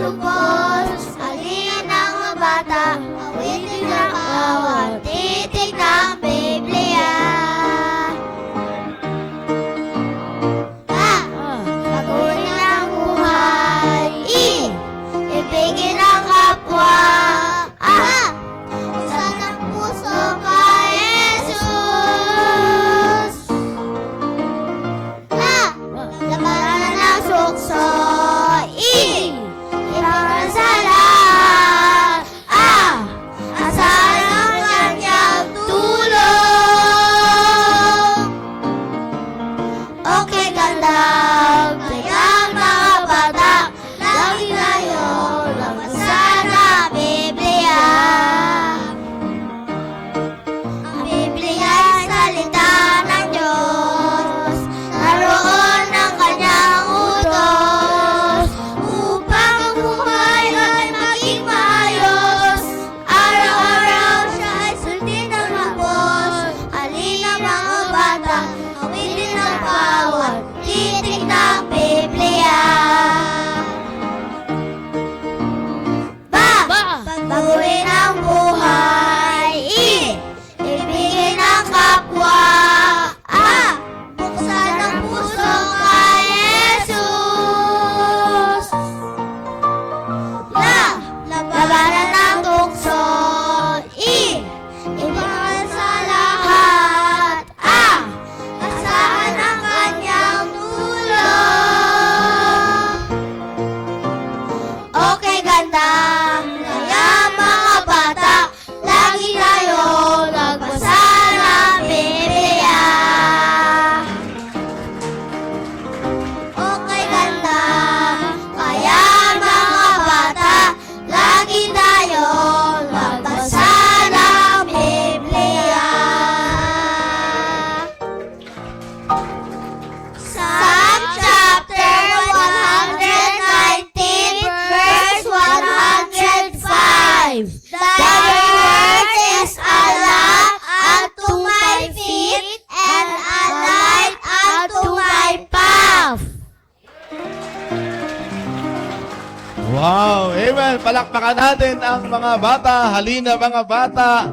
lubos, halina mga bata, awitin ang bawat titik ng Biblia. Baguhin ang buhay, ibigin ang kapwa. Buksan ang puso kay Jesus. Labanan ang sukso, ibangan sa lahat. Asahan ang kanyang tulong. Okay, ganda, kaya mga bata, lagi tayo nabasa na Biblia. Ang Biblia ay salita ng Diyos, naroon ang kanyang utos, upang ang buhay ay maging maayos. Araw-araw siya ay sundin ng lubos. Halina mga bata, awitin ang bawat titik ng Biblia. Baguhin ang buhay, ibigin ang kapwa. Buksan ang puso kay Jesus. Labanan ang tukso, ibangan sa lahat. Asahan ang kanyang tulong. Okay, ganda, kaya mga bata, lagi tayo nagbasa ng Biblia. Okay, ganda, kaya mga bata, lagi tayo nagbasa ng Biblia. Psalm chapter 119, verse 105. Thy word is a lamp unto my feet and a light unto my path. Wow! Amen! Palakpakan natin ang mga bata. Halina mga bata.